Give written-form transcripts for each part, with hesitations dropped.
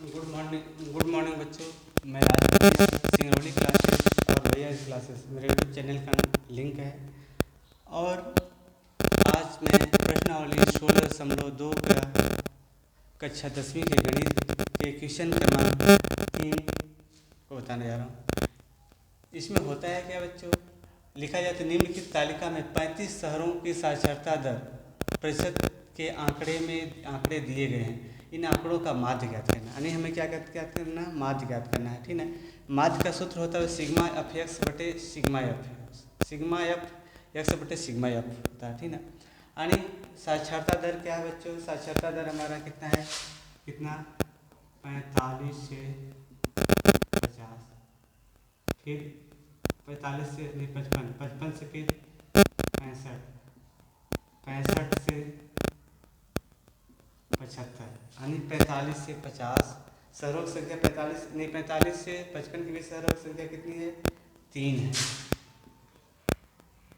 Good morning बच्चों। मैं राज Singrauli classes और भैया क्लासेस मेरे यूट्यूब चैनल का लिंक है। और आज मैं प्रश्नावली 16.2 का कक्षा 10वीं के गणित के क्वेश्चन क्रमांक 3 को बताने जा रहा हूँ। इसमें होता है क्या बच्चों, लिखा जाए तो निम्नलिखित तालिका में 35 शहरों की साक्षरता दर प्रतिशत के आंकड़े दिए गए हैं। इन आंकड़ों का माध्य ज्ञात करना, यानी हमें क्या ज्ञात करना है, माध्य ज्ञात करना है। ठीक है, माध्य का सूत्र होता है सिग्मा एफ एक्स बटे sigma F, sigma F x बटे सिग्मा एफ होता है। ठीक है, यानी साक्षरता दर क्या है बच्चों, साक्षरता दर हमारा कितना है, कितना 45 से 50, फिर 45 से नहीं 55, 55 से फिर 65, 65 से 75, यानी 45 से 50 शहरों की संख्या 45 से 55 के बीच शहरों की संख्या कितनी है, 3 है।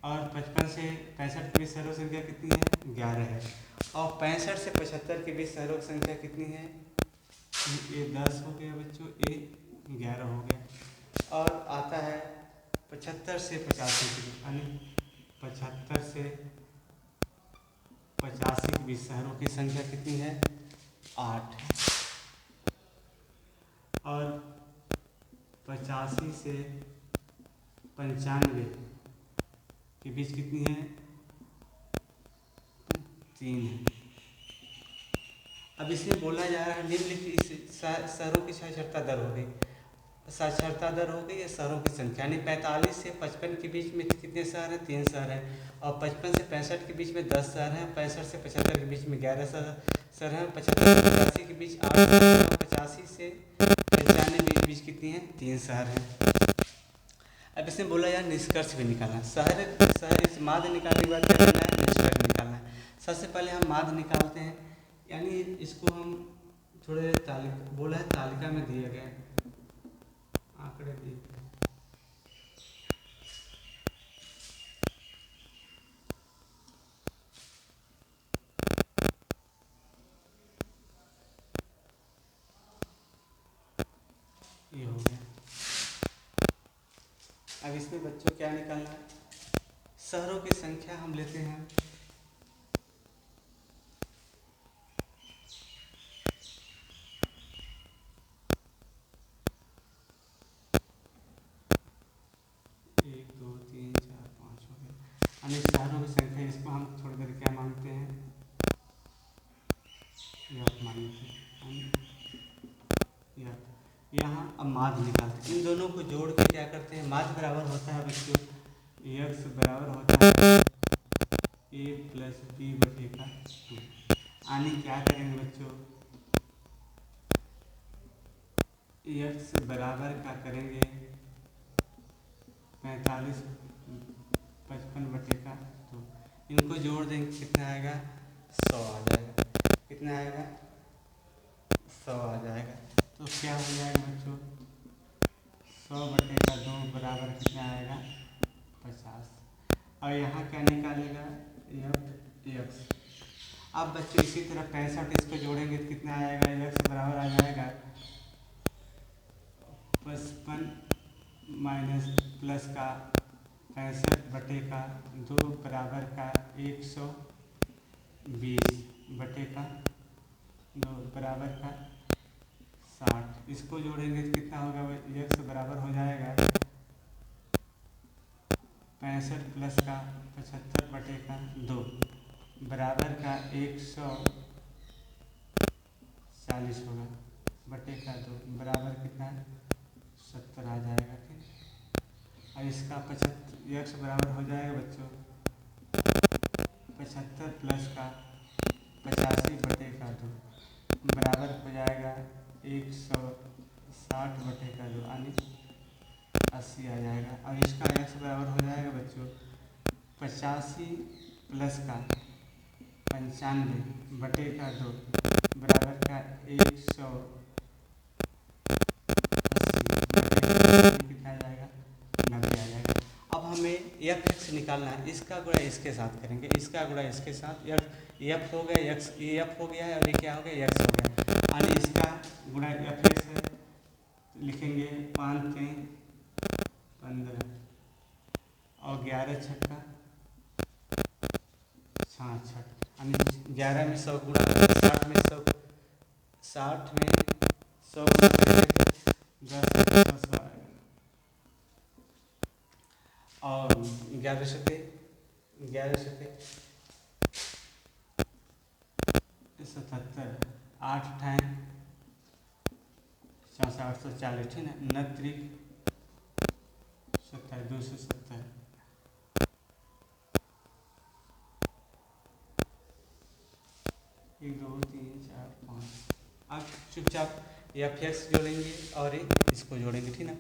और 55 से 65 के बीच शहरों की संख्या कितनी है, 11 है। और 65 से 75 के बीच शहरों की संख्या कितनी है, ये 10 हो गया बच्चों, ये 11 हो गया। और आता है 75 से 85 के बीच, यानी 75 से 85 के बीच शहरों की संख्या कितनी है, 8 है। और 85 से 95 के बीच कितनी है, 3 है। अब इसमें बोला जा रहा है निम्नलिखित शहरों की साक्षरता दर हो गई, साक्षरता दर हो गई है शहरों की संख्या, यानी 45 से 55 के बीच में कितने शहर हैं, 3 शहर हैं। और 55 से 65 के बीच में 10 शहर हैं, 65 से 75 के बीच में 11 शहर हैं, 75 से 85 के बीच 8 शहर हैं, और 85 से 95 के बीच कितनी हैं, 3 शहर हैं। अब इसमें बोला यार निष्कर्ष भी निकालना, शहर इस माध्य निकालने के बाद क्या करना है, निष्कर्ष निकालना है। सबसे पहले हम माध्य निकालते हैं, यानी इसको हम थोड़े बोला है तालिका में दिए गए आंकड़े दिए गए। ये हो गया। अब इसमें बच्चों क्या निकालना है, शहरों की संख्या हम लेते हैं 1 2 3 4 5 हो गया, यानी शहरों की संख्या, इसको हम थोड़ी देर क्या मानते हैं, मानते हैं। यहाँ अब माध्य निकालते हैं, इन दोनों को जोड़ के क्या करते हैं, माध्य बराबर होता है बच्चों, x बराबर होता है a प्लस बी बटे का 2। यानी क्या करेंगे बच्चों, x बराबर का करेंगे 45 55 बटे का 2, इनको जोड़ देंगे कितना आएगा, 100 आ जाएगा। कितना आएगा, 100 आ जाएगा। तो क्या हो जाएगा बच्चों, 100 बटे का 2 बराबर कितना आएगा, 50। और यहाँ क्या निकालेगा, x। अब बच्चों इसी तरह 65 इसको जोड़ेंगे तो कितना आएगा, x बराबर आ जाएगा 55 माइनस प्लस का 65 बटे का 2 बराबर का 120 बटे का 2 बराबर का 60। इसको जोड़ेंगे तो कितना होगा, x बराबर हो जाएगा 65 प्लस का 75 बटे का 2 बराबर का 140 होगा बटे का 2 बराबर कितना 70 आ जाएगा। ठीक, और इसका 75 x बराबर हो जाएगा बच्चों 75 प्लस का 85 बटे का 2 बराबर हो जाएगा 160 बटे का 2, यानी 80 आ जाएगा। और इसका x बराबर हो जाएगा बच्चों 85 प्लस का 95 बटे का 2 बराबर का 180 कितना आ जाएगा, 90 आ जाएगा। अब हमें x निकालना है, इसका गुणा इसके साथ करेंगे, इसका गुणा इसके साथ, एफ हो गया, एक्स एफ हो गया है और ये क्या हो गया, एक्स हो गया। यानी इसका गुणा एफ एक्स है, लिखेंगे 5 3 15 और 11 छक्का 66, यानी 11 में 100 गुणा 60 में 100, 60 में 100 गुणा करेंगे 10 आएगा और 11 सत्ते 77, 8 ठाइन 840, ठीक है, 29 27 270, 1 2 3 4 5। अब चुपचाप एफ एक्स जोड़ेंगे और इसको जोड़ेंगे, ठीक ना।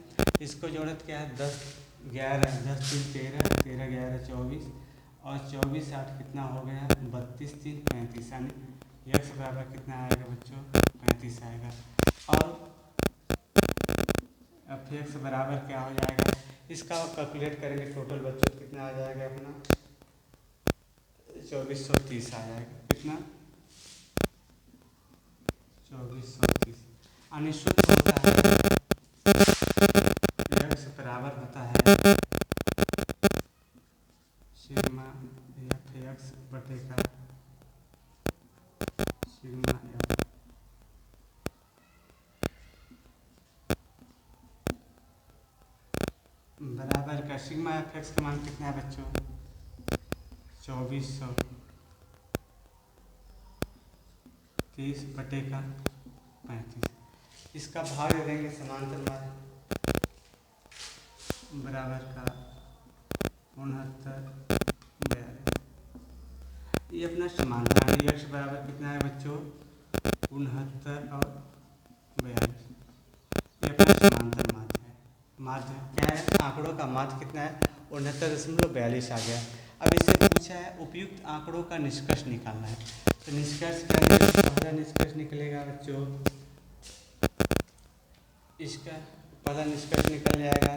इसको जोड़े तो क्या है, 10 11 10 3 13 13 11 24 और 24 8 कितना हो गया, 32 3 35, यानी एक्स बराबर कितना आएगा बच्चों, 35 आएगा। और एफ एक्स बराबर क्या हो जाएगा, इसका कैलकुलेट करेंगे टोटल बच्चों कितना आ जाएगा अपना, 2430 आ जाएगा। कितना, 2430। यानी सूत्र होता है एक्स बराबर होता है सिग्मा एफ एक्स बटे का सिग्मा एफ। बराबर का सिग्मा एफ एक्स का मान कितना है बच्चों, 2430 बटे का 35। इसका भाग दे देंगे समांतर मार्ग बराबर का 69 42। ये अपना समांतर है, एक्स बराबर कितना है बच्चों, 69 और 42। ये अपना समांतर माध्य है। माध्य क्या है, आंकड़ों का माध्य कितना है, 69.42 आ गया। अब इससे पूछा है उपयुक्त आंकड़ों का निष्कर्ष निकालना है, तो निष्कर्ष क्या निकलेगा, पहला निष्कर्ष निकलेगा बच्चों, इसका पहला निष्कर्ष निकल जाएगा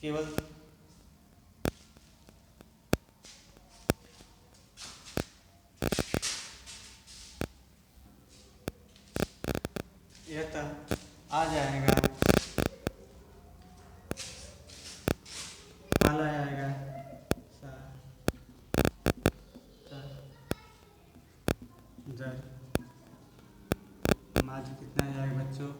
केवल यह तो आ जाएगा, पहला आएगा दर माध्य कितना जाएगा बच्चों,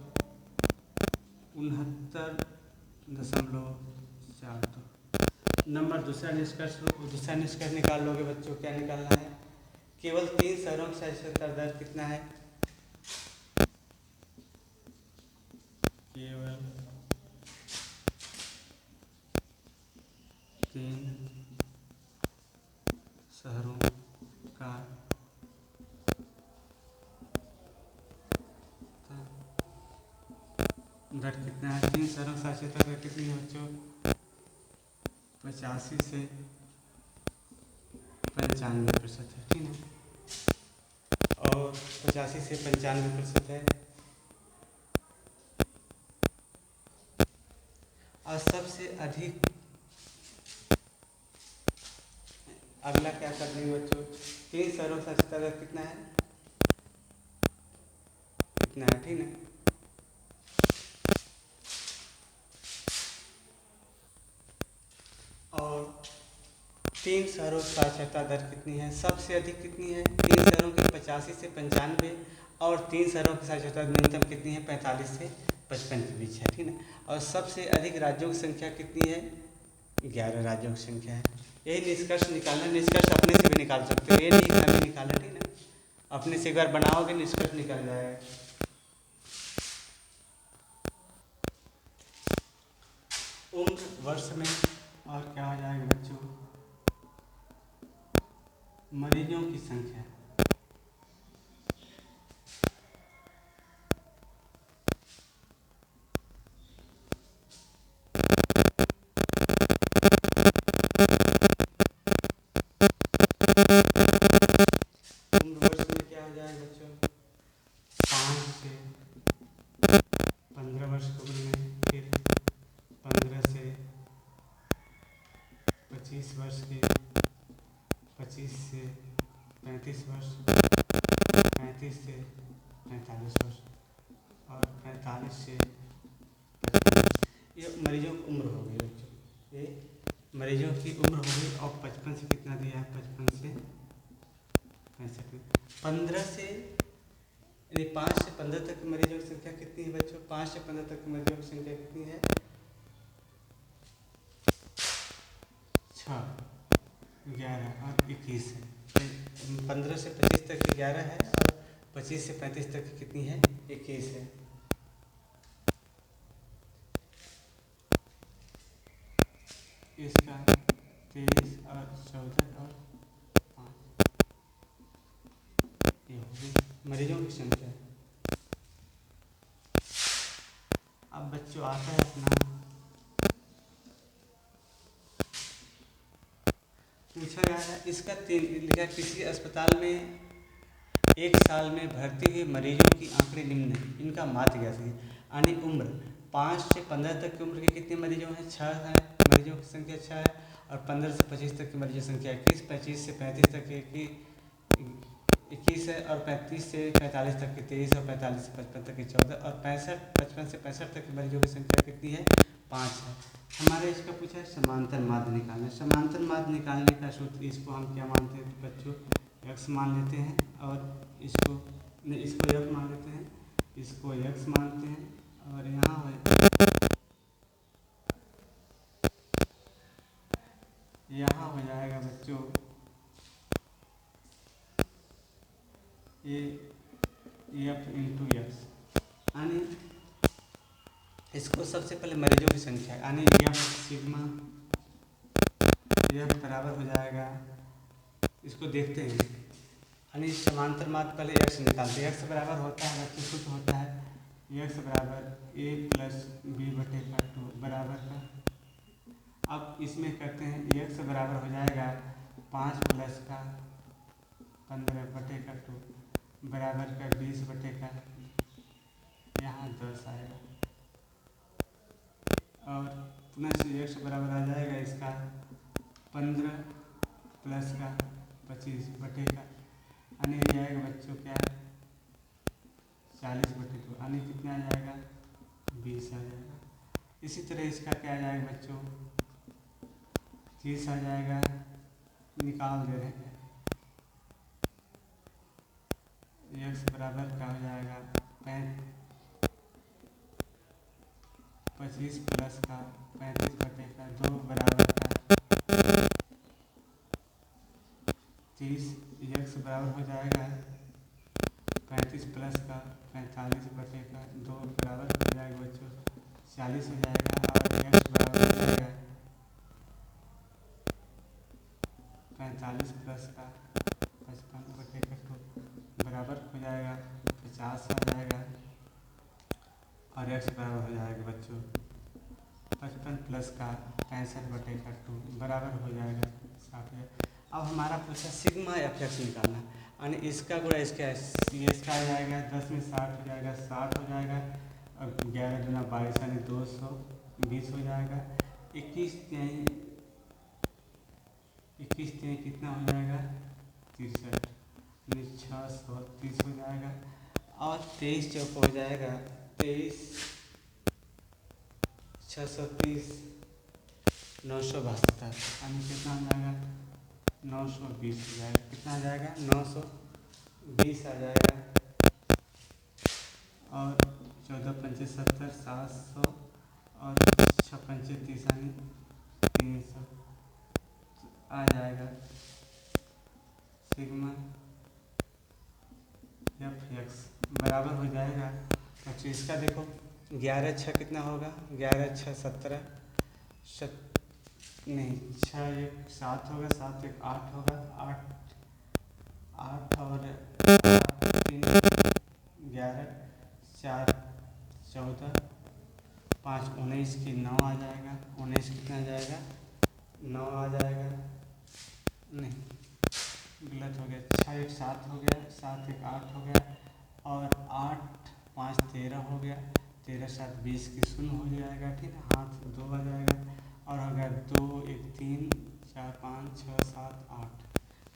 69.42 नंबर। दूसरा निष्कर्ष निकाल लोगे बच्चों, क्या निकालना है, केवल 3 शहरों की साक्षरता दर कितना है, केवल 3 शहरों का दर कितना है, 3 शहरों की साक्षरता दर कितनी है बच्चों, 85 से 95% है, ठीक है, और 85 से 95% है। और सबसे अधिक अगला क्या कर देंगे बच्चों, 3 शहरों की साक्षरता दर कितना है, कितना है, ठीक है। और 3 शहरों की साक्षरता दर कितनी है, सबसे अधिक कितनी है, 3 शहरों की 85 से 95 और 3 शहरों की साक्षरता न्यूनतम कितनी है, 45 से 55 के बीच है, ठीक है। और सबसे अधिक राज्यों की संख्या कितनी है, 11 राज्यों की संख्या है। यही निष्कर्ष निकालना, निष्कर्ष अपने से भी निकाल सकते हो, ये नहीं कि हमें निकालना, ठीक है, अपने से एक बार बनाओगे निष्कर्ष निकल जाएगा। उम्र वर्ष में और क्या हो जाएगा बच्चों, मरीजों की संख्या, उम्र वर्ष में क्या हो जाएगा बच्चों, 5 से 15 वर्ष की उम्र में, फिर 15 से 25 वर्ष के, 25 से 35 वर्ष, 35 से 45 वर्ष और 45 से 55। ये मरीजों की उम्र हो गई बच्चों, ये मरीजों की उम्र हो गई। और 55 से कितना दिया है, 55 से 65। 15 से यानी 5 से 15 तक के मरीजों की संख्या कितनी है बच्चों? 5 से 15 तक के मरीजों की संख्या कितनी है? 6, 11 और 21 है। 15 से 25 तक की 11 है और 25 से 35 तक की कितनी है? 21 है। इसका 23 और 14 और 5 ये होगी मरीजों की संख्या। अब बच्चों आता है अपना पूछा गया है इसका लिखा किसी अस्पताल में एक साल में भर्ती हुए मरीजों की आंकड़े निम्न है, इनका माध्य ज्ञात कीजिए। यानी उम्र 5 से 15 तक की उम्र के कितने मरीजों हैं? 6 हैं, मरीजों की संख्या 6 है। और 15 से 25 तक की मरीजों की संख्या 21, 25 से 35 तक की 21 है और 35 से 45 तक की 23 और 45 से 55 तक की 14 और 55 से 65 तक की मरीजों की संख्या कितनी है? 5 है। हमारे इसका पूछा है समांतर माध्य निकालना। समांतर माध्य निकालने का सूत्र, इसको हम क्या मानते हैं बच्चों? x मान लेते हैं और इसको f मान लेते हैं, इसको x मानते हैं और यहाँ हो जाएगा बच्चों ये f इंटू x। यानी इसको सबसे पहले मरीजों की संख्या यानी f सिग्मा f बराबर हो जाएगा, इसको देखते हैं। यानी समांतर माध्य पहले x निकालते हैं। x बराबर होता है बच्चों सूत्र होता है x बराबर a प्लस b बटे का 2 बराबर का। अब इसमें करते हैं x बराबर हो जाएगा 5 प्लस का 15 बटे का 2 बराबर का 20 बटे का यहाँ 10 आएगा। और पुनः से x बराबर आ जाएगा इसका 15 प्लस का 25 बटे का यानी जाएगा बच्चों क्या 40 बटे 2 यानी कितना आ जाएगा 20 आ जाएगा। इसी तरह इसका क्या आ जाएगा बच्चों 30 आ जाएगा, निकाल दे रहे हैं। x बराबर क्या हो जाएगा 25 प्लस का 35 बटे का 2 बराबर का 30। x बराबर हो जाएगा 35 प्लस का 45 बटे का 2 बराबर हो जाएगा बच्चों 40 हो जाएगा। और x बराबर हो जाएगा 45 प्लस का 55 बटे का 2 बराबर हो जाएगा 50 आ जाएगा। और x बराबर हो जाएगा बच्चों 55 प्लस का 65 बटे का 2 बराबर हो जाएगा 60। अब हमारा पूछा सिग्मा f(x) निकालना, यानी इसका गुणा इसका इसका आ जाएगा 10 में 60 हो जाएगा 60 हो जाएगा और 11 गुना 22 यानी 220 हो जाएगा। 21 कितना हो जाएगा 63 630 हो जाएगा। और 23 चौक हो जाएगा 23 630 972 यानी कितना आ जाएगा 920 हो जाएगा। कितना आ जाएगा 920 आ जाएगा। और 14 पंचे 70 700 और 6 पंचे 30 यानी 300 आ जाएगा सिग्मा f(x) बराबर हो जाएगा। अच्छा इसका देखो 11 6 कितना होगा 11 6 17 नहीं 6 1 7 होगा 7 1 8 होगा 8 और 3 11 4 14 5 19 की 9 आ जाएगा। 19 कितना आ जाएगा 9 आ जाएगा, नहीं गलत हो गया 6 1 7 हो गया 7 1 8 हो गया और 8 5 13 हो गया 13 7 20 की 0 हो जाएगा। ठीक है हाथ 2 आ जाएगा और हो गया 2 1 3 4 5 6 7 8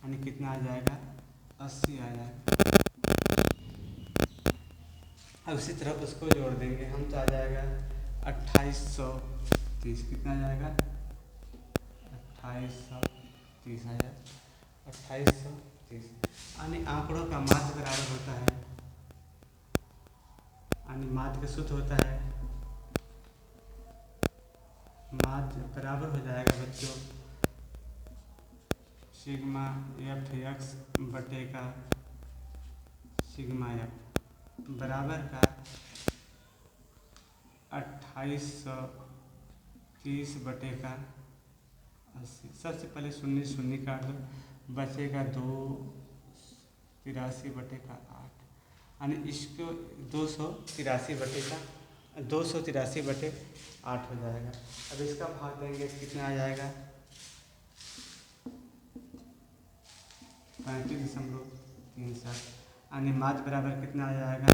यानी कितना आ जाएगा 80 आ जाएगा। अब उसी तरह उसको जोड़ देंगे हम तो आ जाएगा 2830। कितना आ जाएगा? 2830 आ जाएगा। 2830 यानी आंकड़ों का माध्य बराबर होता है, यानी माध्य का सूत्र होता है, माध्य बराबर हो जाएगा बच्चों सिग्मा एफ एक्स बटे का सिग्मा एफ बराबर का 2830 बटे का 80। सबसे पहले शून्य शून्य काट दो, बचेगा 283 बटे का 8, यानी इसको 283 बटे का 283 बटे 8 हो जाएगा। अब इसका भाग देंगे कितना आ जाएगा? 35.37, यानी माध्य बराबर कितना आ जाएगा?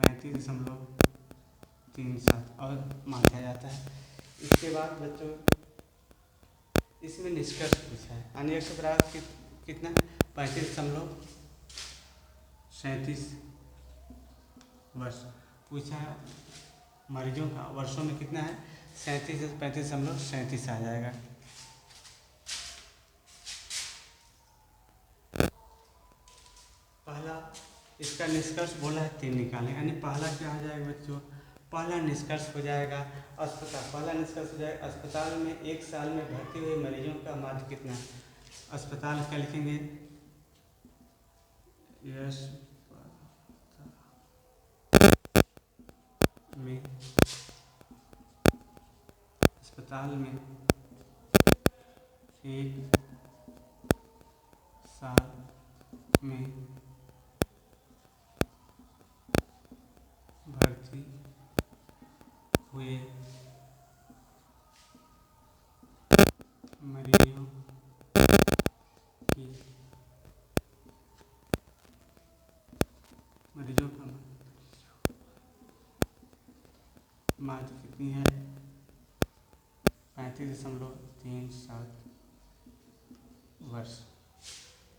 35.37 और माध्य आ जाता है। इसके बाद बच्चों इसमें निष्कर्ष पूछा है, यानी एक बराबर कितना? 35.37 वर्ष पूछा है। मरीजों का वर्षों में कितना है? 35.37 आ जाएगा। पहला इसका निष्कर्ष बोला है 3 निकालें, यानी पहला क्या हो जाएगा बच्चों? पहला निष्कर्ष हो जाएगा अस्पताल। पहला निष्कर्ष हो जाएगा अस्पताल में एक साल में भर्ती हुए मरीजों का माध्य कितना है? अस्पताल का लिखेंगे अस्पताल में एक साल में भर्ती हुए मरीजों का माध्य कितनी है? 35.37 वर्ष।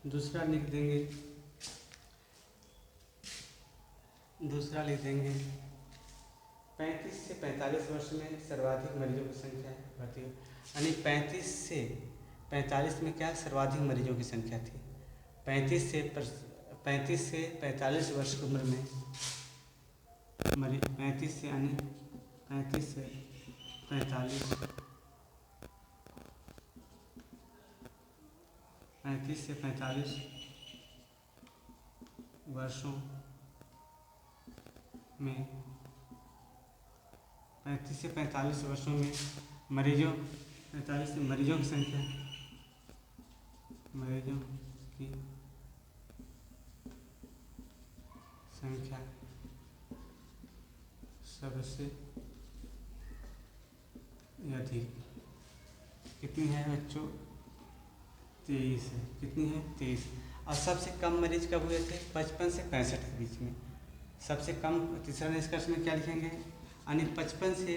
दूसरा लिख देंगे 35 से 45 वर्ष में सर्वाधिक मरीजों की संख्या भर्ती, यानी 35 से 45 में क्या सर्वाधिक मरीजों की संख्या थी? 35 से 45 वर्ष की उम्र में 35 से 45 वर्षों में 35 से 45 वर्षों में मरीजों की संख्या सबसे अधिक कितनी है बच्चों? 23 है। कितनी है? 23। और सबसे कम मरीज कब हुए थे? 55 से 65 के बीच में सबसे कम। तीसरा निष्कर्ष में क्या लिखेंगे? यानी 55 से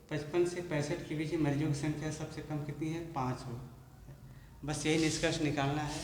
65 के बीच में मरीजों की संख्या सबसे कम कितनी है? 5 हो। बस यही निष्कर्ष निकालना है।